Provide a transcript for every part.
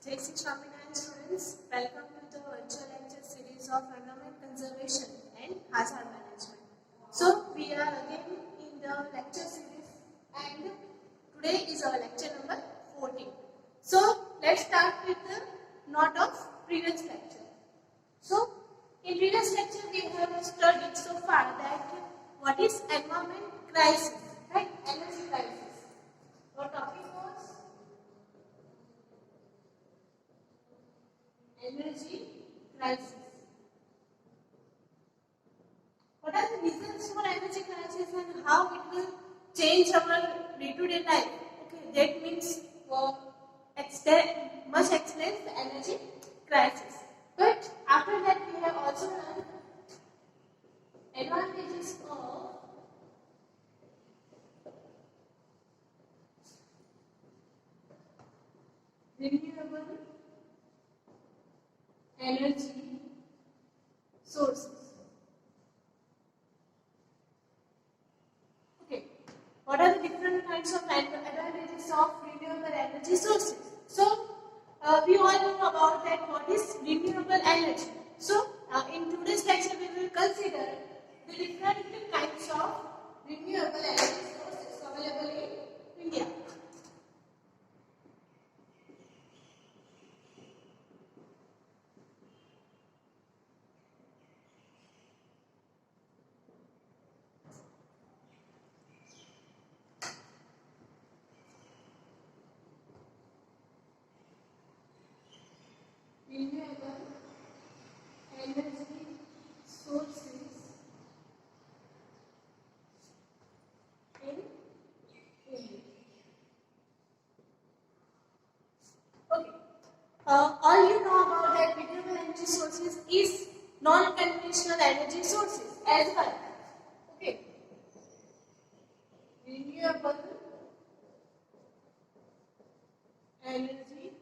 Jai Sri Swaminarayan students, welcome to the virtual lecture series of environment conservation and hazard management. So we are again in the lecture series and today is our lecture number 14. So let's start with the note of previous lecture. So in previous lecture we have studied so far that what is environment crisis, right? Energy crisis. Our topic was energy crisis. What are the reasons for energy crisis and how it will change our day-to-day life? Okay, that means must explain the energy crisis. But after that, we have also learned advantages of renewable energy sources. Okay, what are the different kinds of advantages of renewable energy sources? So, we all know about that what is renewable energy. So, in today's lecture, we will consider the different kinds of renewable energy sources available in India. Renewable energy sources in India. Okay. All you know about that renewable energy sources is non-conventional energy sources as well. Okay. Renewable energy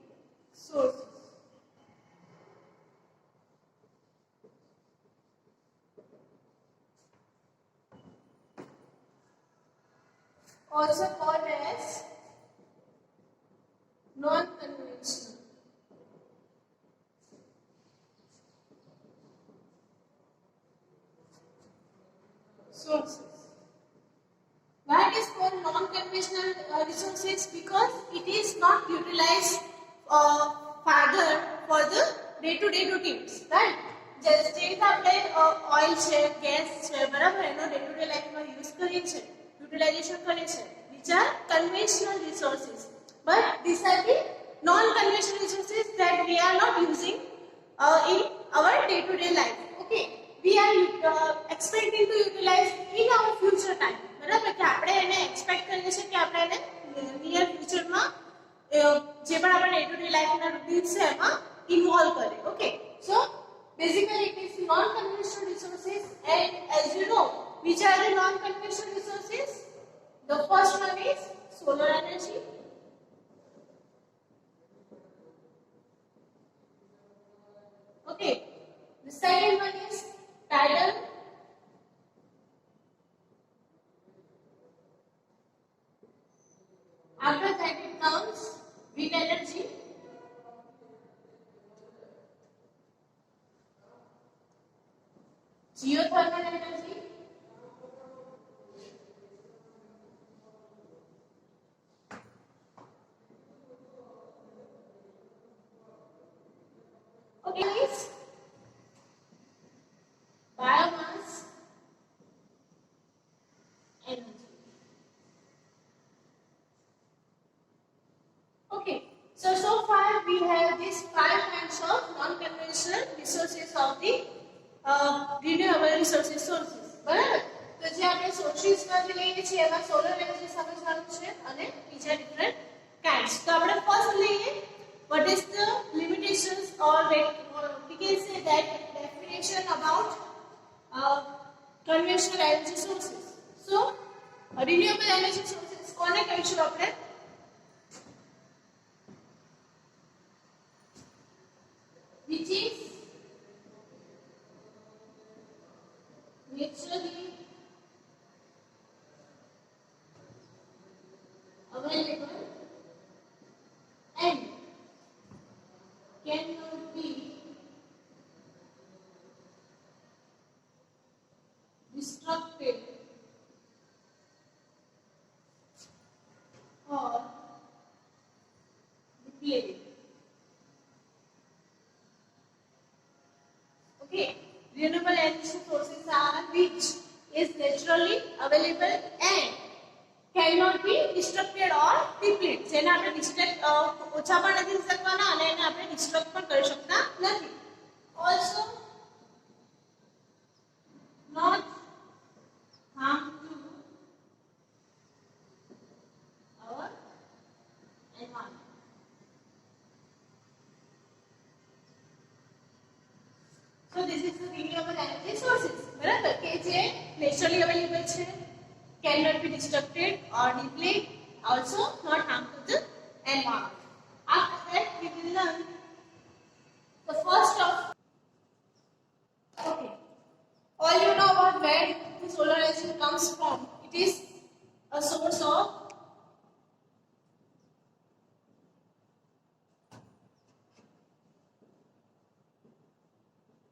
sources. Also called as non-conventional sources. Why it is called non-conventional resources? Because it is not utilized further for the day-to-day routines, right? Just જે આપણે oil છે, gas છે, બરાબર એનો day to day લાઈફમાં use કરીએ છીએ, utilization કરીએ છીએ, which are conventional resources. But these are the non-conventional resources that we are not using in our day-to-day life. Okay, we are expecting to utilize in our future time. બરાબર કે આપણે એને expect કરીએ છીએ કે આપણે એને નિયર ફ્યુચરમાં જે પણ આપણા ડે ટુ ડે લાઈફના રૂટીન્સ છે એમાં ઇન્વોલ્વ કરે. Okay, so basically it is non-conventional resources, and as you know which are the non-conventional resources, the first one is solar energy, okay, the second one is tidal, after that it comes wind energy, geothermal energy, okay, is biomass energy. Okay, so far we have these 5 kinds of non-conventional resources of the renewable resources sources. બરાબર, તો જે આપણે સોર્સિસમાંથી લઈએ છીએ એમાં solar energy સમજવાનું છે અને બીજા ડિફરન્ટ કાઇન્ડ્સ. તો આપણે ફર્સ્ટ લઈએ what is the limitations or we can say that definition about conventional energy sources. So renewable energy sources કોને કહીશું આપણે? Which is naturally available and displayed. Okay, renewable energy sources are which is naturally available and cannot be disrupted or depleted. જેને આપણે destruct ઓછા પણ નથી થઈ શકવાના અને એને આપણે ડિસ્ટ્રક્ટ પણ કરી શકતા નથી. Also not harm to our environment. So this is the renewable energy sources. બરાબર કે જે naturally available છે, cannot be disrupted or depleted, also not harm to the environment. After that we will learn the first of. Okay, all you know about where the solar energy comes from. It is a source of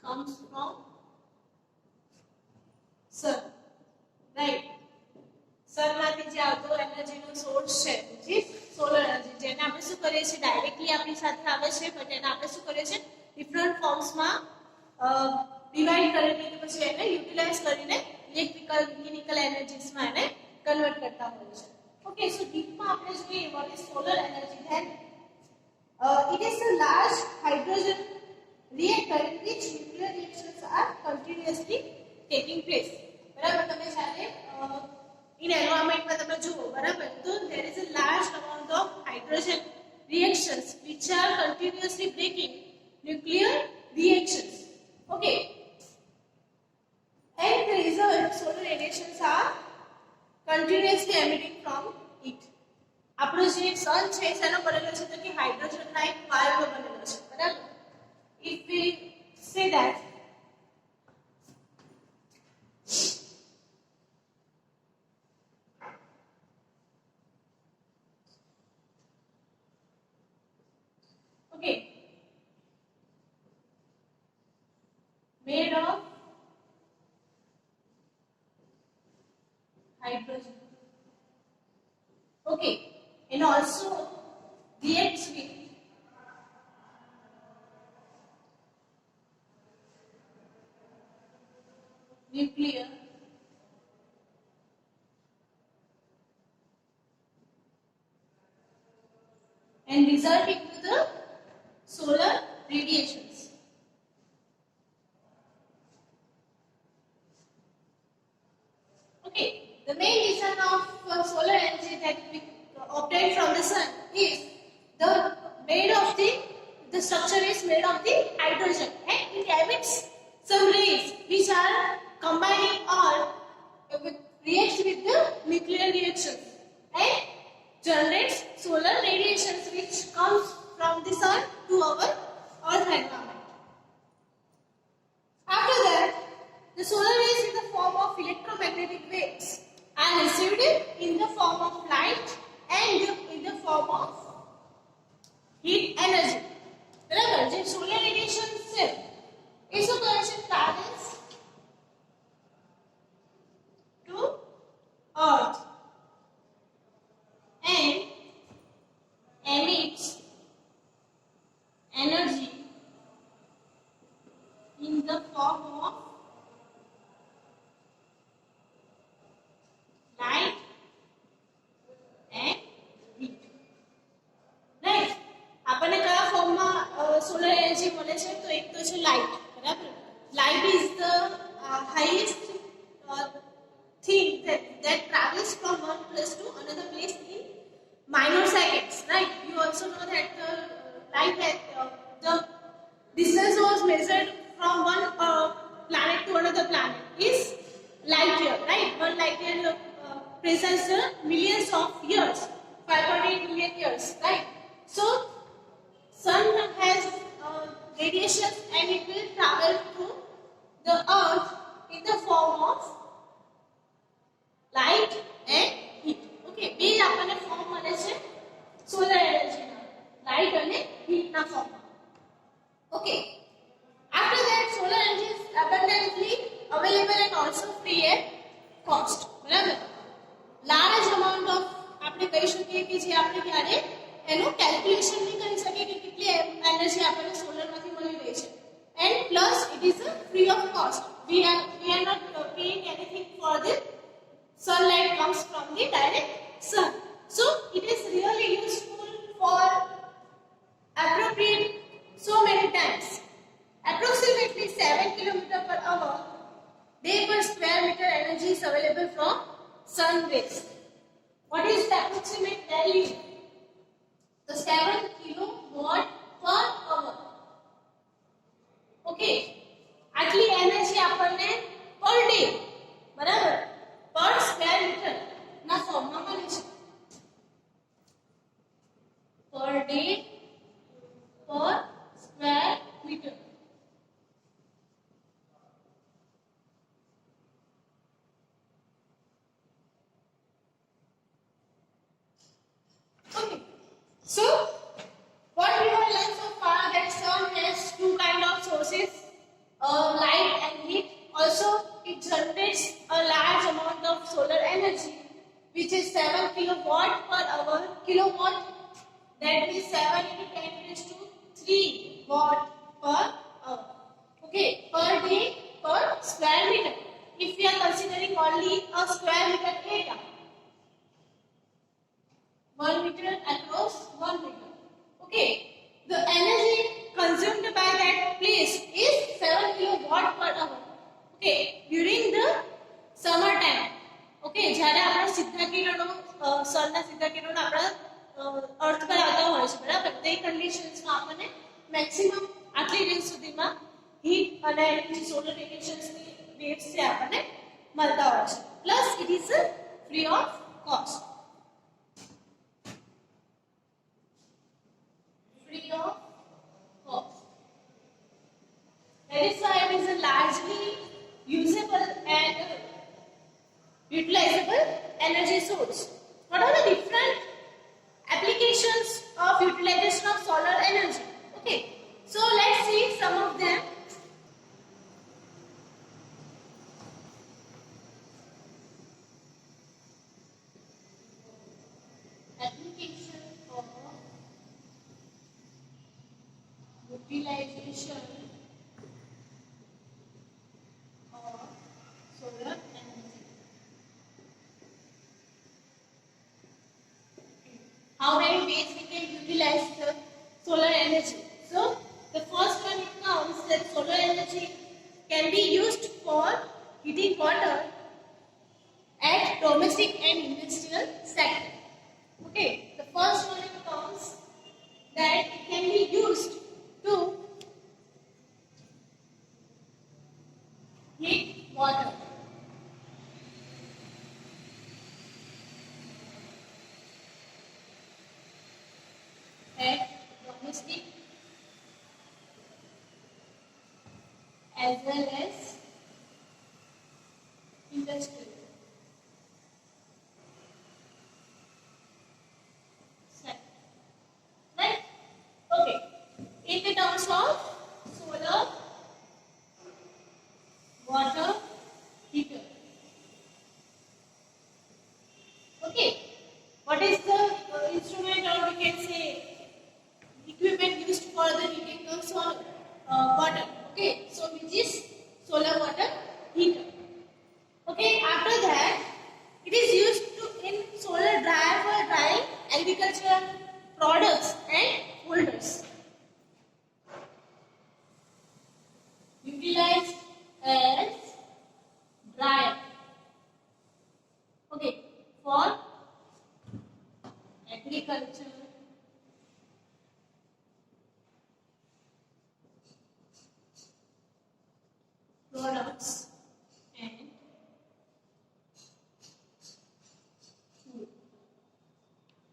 comes from sun, right? sun માંથી જે આવતો energy નો source છે which is solar energy, જેને આપણે શું કરીએ છીએ directly આપણી સાથે આવે છે, બટ એને આપણે શું કરીએ છીએ ડિફરન્ટ ફોર્મ્સ માં ડિવાઇડ કરીને કે પછી એને યુટિલાઇઝ કરીને ઇલેક્ટ્રિકલ મિકેનિકલ એનર્જીસ માં એને કન્વર્ટ કરતા હોઈએ છે. ઓકે, સો ડીપમાં આપણે જોઈએ what is solar energy. Then it is a large hydrogen reactor in which nuclear reactions are continuously taking place. બરાબર, તમે જ્યારે in environment માં તમે જુઓ, બરાબર, તો there is a large amount of hydrogen reactions which are continuously breaking nuclear reactions. Okay, and the result solar radiations are continuously emitting from it. આપણો જે સન છે એનો બનેલો છે તો કે હાઇડ્રોજન ના એક વાયુનો બનેલો છે, બરાબર. If we say that okay, made of hydrogen, okay, and also reacts with nuclear and resulting to the solar radiations. Okay, the main reason of solar energy that we obtain from the sun is the structure is made of the hydrogen and it emits some rays which are combining or reacts with the nuclear reactions and generates solar radiations which comes from the sun to our earth environment. After that, the solar rays in the form of electromagnetic waves are received in the form of light and in the form of heat energy. બરાબર, જે solar radiation છે એ શું કરે છે travels to earth and emits energy in the form of light and heat. Right? આપણને કયા ફોર્મમાં solar energy મળે છે તો એક તો છે લાઇટ, બરાબર. Light is the highest thing that travels from one place to another place in minor seconds, right? You also know that light the distance was measured from one planet to another planet is light year, right? One light year presents millions of years, 5.8 million years, right? So sun has radiation and it will travel to the earth in the form of light and heat. Okay, બે આપણને form મળે છે solar એનર્જીના, light અને હીટના ફોર્મમાં. Okay, after that solar energy is abundantly available and also free at cost, બરાબર. Large amount of આપણે કહી શકીએ કે જે આપણે ક્યારે એનું કેલ્ક્યુલેશન નહીં કરી શકે કે કેટલી એનર્જી આપણને સોલરમાંથી મળી રહી છે. And plus it is a free of cost. We are not paying anything for the sunlight comes from the direct sun. So it is really useful for appropriate so many times. Approximately 7 km per hour day per square meter energy is available from sun rays. What is the approximate value? The 7 kilowatt per hour. Okay, આટલી energy આપણને per day બરાબર પર square metre ના ફોર્મમાં મળે છે. Per day per square metre. Okay, so what we have learned so far that sun has two kind of sources, light and heat. Also, it generates a large amount of solar energy, which is 7 kilowatt per hour. Kilowatt, that means 7 into 10 raised to 3 watt per hour. Okay, per day per square meter. If we are considering only a square meter area, 1 meter across 1 meter. Okay, the energy consumed by that place is 7 kilowatt per hour. Okay, during the summer time. Okay, જ્યારે આપણા સીધા કિરણો સનના સીધા કિરણો આપણા અર્થ પર આવતા હોય છે બરાબર, તે કન્ડિશન્સમાં આપણને મેક્સિમમ આટલી રેન્જ સુધીમાં હીટ અને સોલર રેડિયેશન્સની વેવ્સ છે આપણને મળતા હોય છે. Plus it is free of cost. Free of cost. That is why it is a largely usable and utilizable energy source. What are the different applications of utilization of solar energy? Okay, so let's see some of them. Application of utilization of solar energy. How many ways we can utilize the solar energy? So the first one it comes that solar energy can be used for heating water at domestic and industrial sector. Okay, the first one it comes that it can be used to heat water. At domestic as well as industrial sector. Right? Okay. In the terms of solar water heater. Okay, what is the instrument or we can say equipment used for the heating of solar water? Okay, so which is solar water heater. Okay, after that it is used to in solar dryer for drying agricultural products and folders. Utilized as dryer. Okay, for agriculture products and food.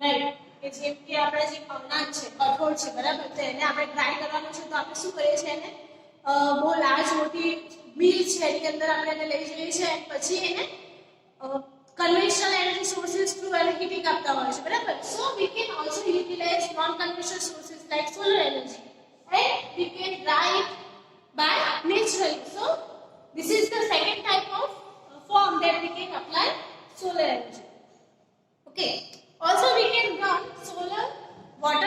Right, કે જેમ કે આપણે જે અનાજ છે કઠોળ છે બરાબર, તો એને આપણે ડ્રાય કરવાનું છે તો આપણે શું કરીએ છીએ એને બહુ લાર્જ મોટી મિલ છે એની અંદર આપણે એને લઈ જઈએ છીએ અને પછી એને conventional energy sources through heating આપતા હોય છે બરાબર. So we can also utilize non conventional sources like solar energy and we can dry it by naturally. So this is the second type of form that we can apply solar energy. Okay, also we can run solar water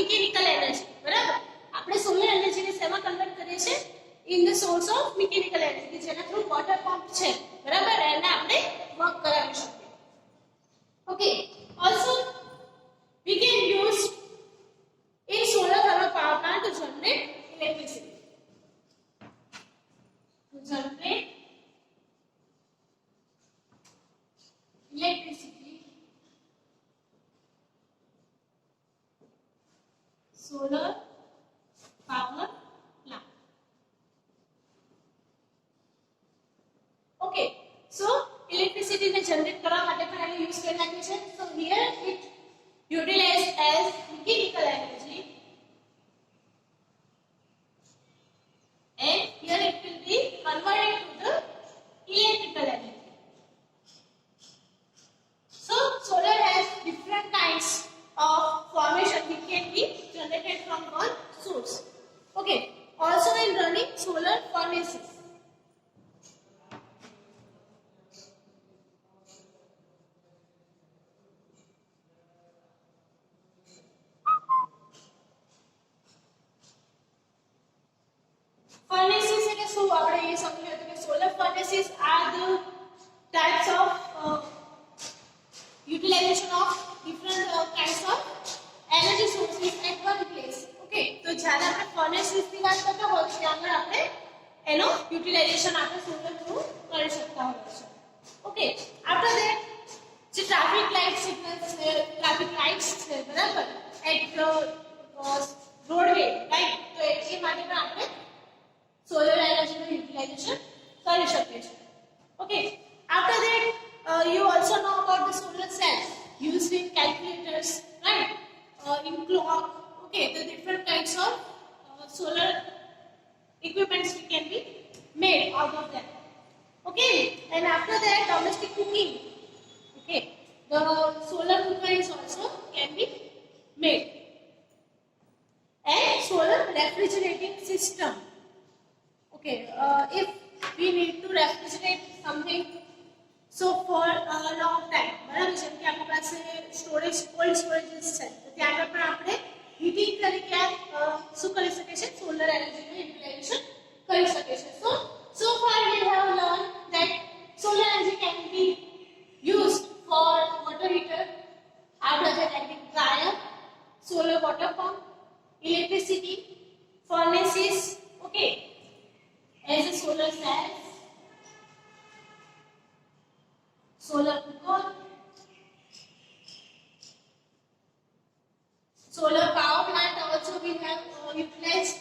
mechanical energy, બરાબર. આપણે solar એનર્જીને શેમાં convert કરીએ છીએ? In the source of mechanical energy, જેના through water pump છે, બરાબર, એને આપણે વર્ક કરાવી શકીએ. Okay, also we can use in solar thermal power plant to generate electricity. To generate electricity, solar power plant. Okay, so electricity ને generate કરવા માટે પણ એને use કરી નાખ્યું છે. So here it utilized as mechanical energy, and here it will be converted to the electrical energy. So solar has different kinds of formation which can be generated from one source. Okay, also in running solar furnaces. Furnaces એટલે શું આપણે એ સમજ્યું હતું કે solar furnaces are the types of utilization of different kinds of energy sources at one place. Okay, તો જ્યારે આપણે furnaces ની વાત કરતા હોય ત્યારે આપણે એનો utilization આપણે solar through કરી શકતા હોય છે. Okay, after that જે traffic light signals છે, traffic lights છે, બરાબર, at the roadway, right, તો એ માટે પણ આપણે solar energy નું utilization કરી શકીએ છીએ. Okay, after that you also know about the solar cells used in calculators, right, in clock. Okay, the different kinds of solar equipments we can be made out of them. Okay, and after that domestic cooking. Okay, the solar cooker is also can be made, and solar refrigerating system. Okay, if we need to refrigerate something so for a long time, બરાબર, જેમ કે આપણી પાસે storage cold સ્ટોરેજીસ છે, તો ત્યાં પણ આપણે હીટિંગ તરીકે શું કરી શકીએ છીએ? સોલર એનર્જીનું યુટિલાઇઝેશન કરી શકીએ છીએ. So far we have learned that solar energy can be used for water heater, after that electric dryer, solar water pump, electricity, furnaces, okay, as a solar cells, solar cooker, solar power plant also we have utilized,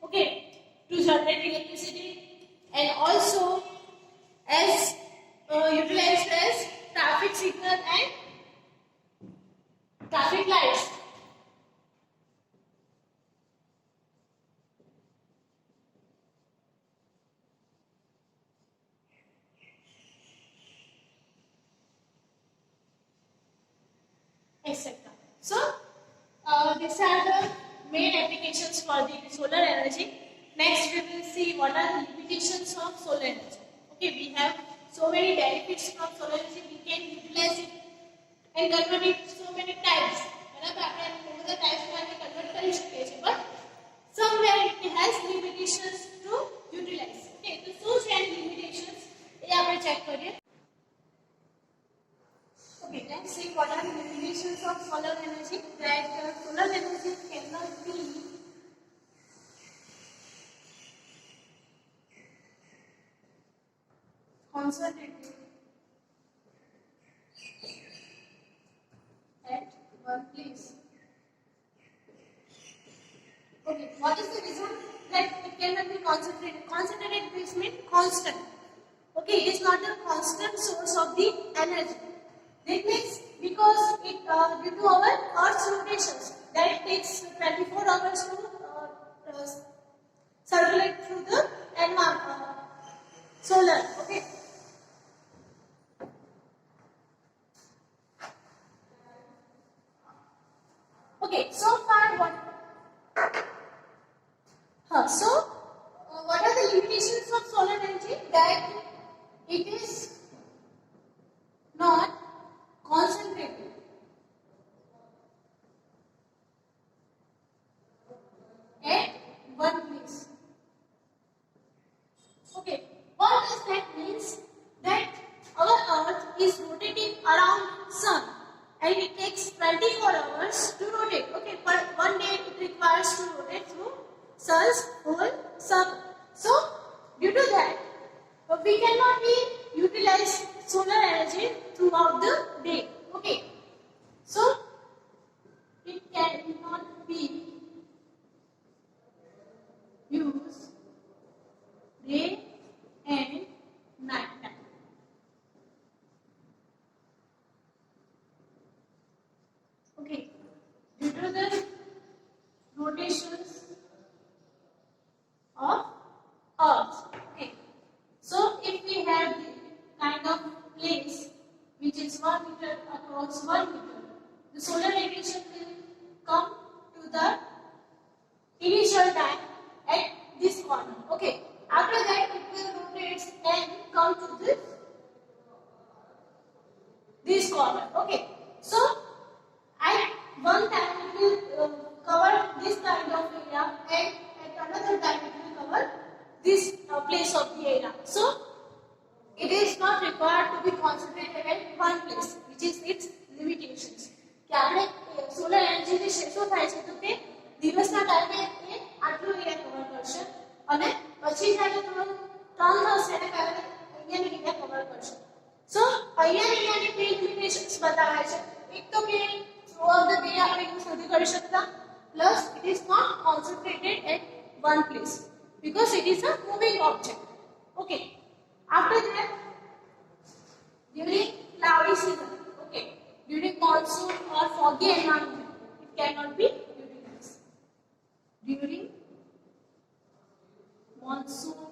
okay, to generate electricity, and also as utilized as traffic signal and traffic lights. Etc. So these are the main applications for the solar energy. Next we will see what are the limitations of solar energy. Okay, we have so many benefits from solar energy. We can utilize it and convert it so many times. બરાબર, આપણે all the types માં convert કરી શકીએ છીએ, but somewhere it has limitations to utilize. Okay, તો શું છે limitations એ આપણે ચેક કરીએ. Okay, let's see what are the limitations of solar energy. That solar energy cannot be concentrated at one place. Okay, what is the reason that it cannot be concentrated? Concentrated means constant. Okay, it is not a constant source of the energy. That means because it due to our Earth's rotations that takes 24 hours to circulate through the solar. Okay. Okay. So far, what are the limitations of solar energy? That it is not concentrated. around sun and it takes 24 hours to rotate. Okay, but one day it requires to rotate through sun's whole circle. So due to that, we cannot be utilize solar energy throughout the day. Okay, so it cannot be used day and night time. Okay, due to the rotations of Earth. Okay, so if we have the kind of place which is 1 meter across 1 meter, the solar radiation will come to the initial time at this corner. Okay, after that it will rotate and come to this corner. Okay, so at one time it will cover this kind of area and at another time it will cover this place of the area. So it is not required to be concentrated at one place, which is its limitations. કે આપણે solar energy જે શેષો થાય છે તો તે દિવસના ટાઈમે એ આટલું એરિયા કવર કરશે અને પછી જ્યારે થોડો ટર્ન થશે એને કારણે અહીંયાની એરિયા કવર કરશે. સો અહીંયાની બે લિમિટેશન્સ બતાવાય છે. એક તો કે થ્રુ આઉટ ધ ડે આપણે યુઝ નથી કરી શકતા, plus it is not concentrated at one place because it is a moving object. Okay, after that during cloudy season, okay, during monsoon or foggy environment it cannot be utilized. During monsoon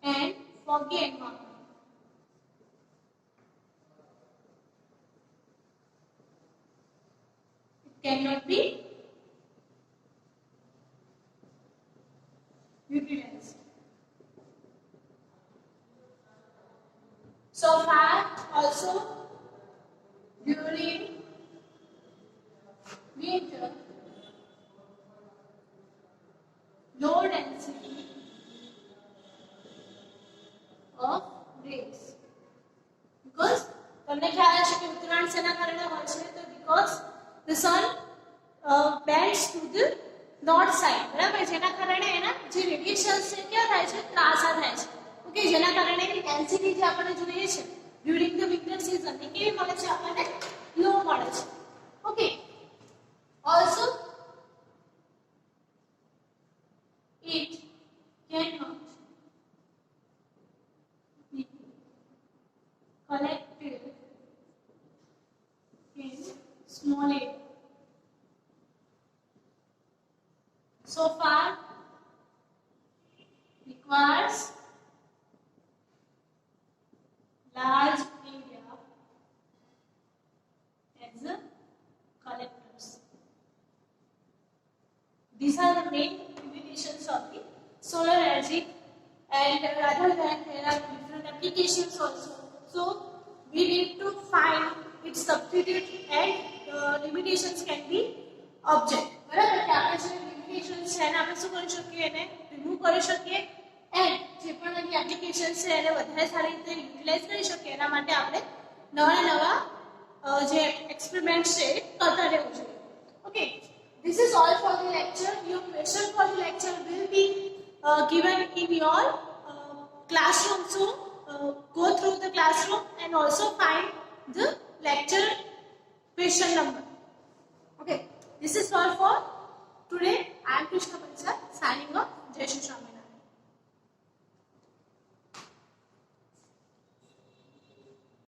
and foggy environment it cannot be utilized. So far also during winter low density of rays, because તમને ખ્યાલ હશે કે ઉત્તરાયણ શેના કારણે હોય છે, તો because the sun bends to the north side, બરાબર, જેના કારણે એના જે રેડિયેશન છે ક્યાં થાય છે, ત્રાસા થાય છે. ઓકે, જેના કારણે ઇન્ટેન્સિટી જે આપણે જોઈએ છે ડ્યુરિંગ ધ વિન્ટર સીઝન એ કેવી મળે છે, આપણને લો મળે છે. Okay, also it cannot be collected in small area. So far requires large area as a collectors. These are the main limitations of the solar energy, and rather than there are different applications also. So we need to find its substitute and limitations can be object. બરાબર, કે આપણે જે limitations છે એને આપણે શું કરી શકીએ, એને remove કરી શકીએ, and જે પણ એની applications છે એને વધારે સારી રીતે utilize કરી શકીએ. એના માટે આપણે નવા જે experiments છે કરતા રહેવું જોઈએ. Okay, this is all for the lecture. Your question for the lecture will be given in your classroom. So go through the classroom and also find the lecture question number. Okay, this is all for today. I am Krishna Parisar signing off. Jai Shri Ram.